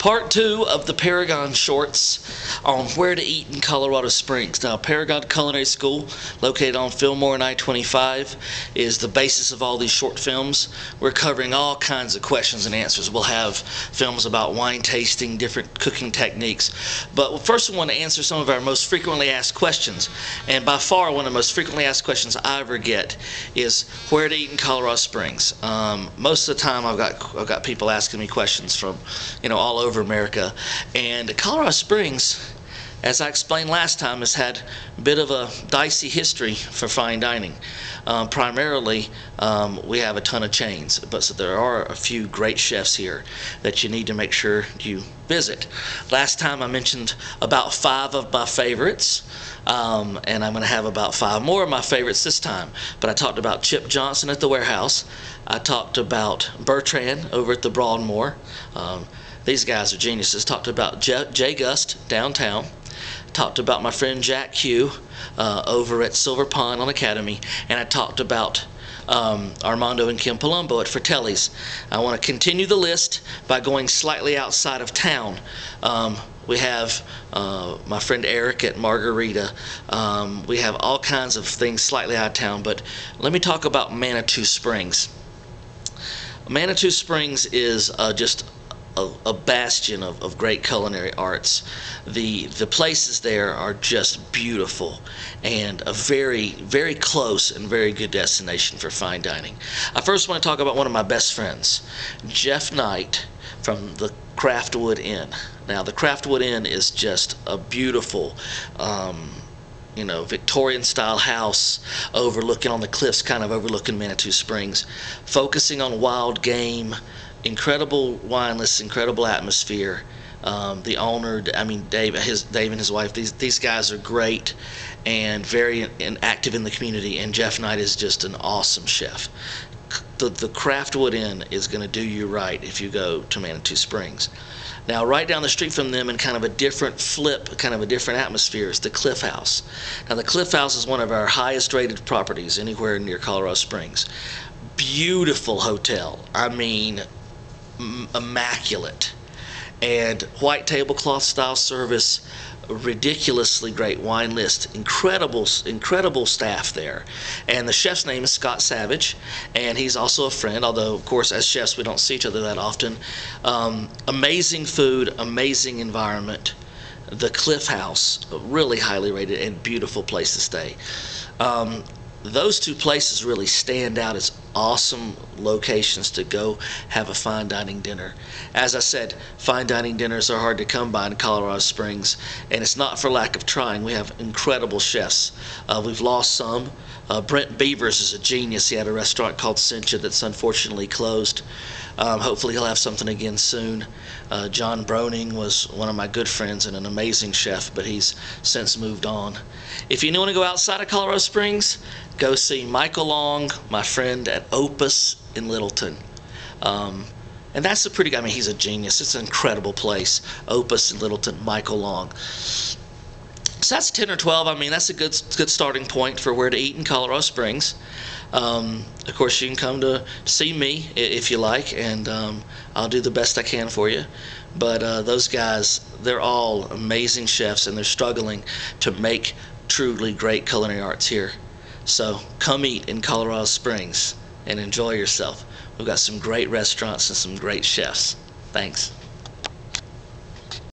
Part 2 of the Paragon shorts on where to eat in Colorado Springs. Now, Paragon Culinary School, located on Fillmore and I-25, is the basis of all these short films. We're covering all kinds of questions and answers. We'll have films about wine tasting, different cooking techniques. But first we want to answer some of our most frequently asked questions. And by far, one of the most frequently asked questions I ever get is where to eat in Colorado Springs. Most of the time I've got people asking me questions from all over America, and Colorado Springs, as I explained last time, has had a bit of a dicey history for fine dining. Primarily, we have a ton of chains, but so there are a few great chefs here that you need to make sure you visit. Last time I mentioned about 5 of my favorites, and I'm going to have about 5 more of my favorites this time. But I talked about Chip Johnson at the Warehouse. I talked about Bertrand over at the Broadmoor. These guys are geniuses. Talked about Jay Gust downtown. Talked about my friend Jack Hugh over at Silver Pond on Academy. And I talked about Armando and Kim Palumbo at Fratelli's. I want to continue the list by going slightly outside of town. We have my friend Eric at Margarita. We have all kinds of things slightly out of town. But let me talk about Manitou Springs. Manitou Springs is just a bastion of great culinary arts. The places there are just beautiful and a very, very close and very good destination for fine dining. I first want to talk about one of my best friends, Jeff Knight from the Craftwood Inn. Now, the Craftwood Inn is just a beautiful Victorian style house overlooking on the cliffs, kind of overlooking Manitou Springs, focusing on wild game, incredible wine lists, incredible atmosphere. The owner, Dave and his wife, these guys are great and very active in the community, and Jeff Knight is just an awesome chef. The Craftwood Inn is going to do you right if you go to Manitou Springs. Now, right down the street from them in kind of a different flip, kind of a different atmosphere, is the Cliff House. Now, the Cliff House is one of our highest rated properties anywhere near Colorado Springs. Beautiful hotel. Immaculate. And white tablecloth style service, ridiculously great wine list, incredible staff there. And the chef's name is Scott Savage, and he's also a friend, although of course as chefs we don't see each other that often. Amazing food, amazing environment. The Cliff House, really highly rated and beautiful place to stay. Those two places really stand out as awesome locations to go have a fine dining dinner. As I said, fine dining dinners are hard to come by in Colorado Springs, and it's not for lack of trying. We have incredible chefs. We've lost some. Brent Beavers is a genius. He had a restaurant called Cincha that's unfortunately closed. Hopefully he'll have something again soon. John Broning was one of my good friends and an amazing chef, but he's since moved on. If you want to go outside of Colorado Springs, go see Michael Long, my friend at Opus in Littleton. And that's a pretty guy. He's a genius. It's an incredible place. Opus in Littleton, Michael Long. So that's 10 or 12. That's a good starting point for where to eat in Colorado Springs. Of course, you can come to see me if you like, and I'll do the best I can for you. But those guys, they're all amazing chefs, and they're struggling to make truly great culinary arts here. So come eat in Colorado Springs and enjoy yourself. We've got some great restaurants and some great chefs. Thanks.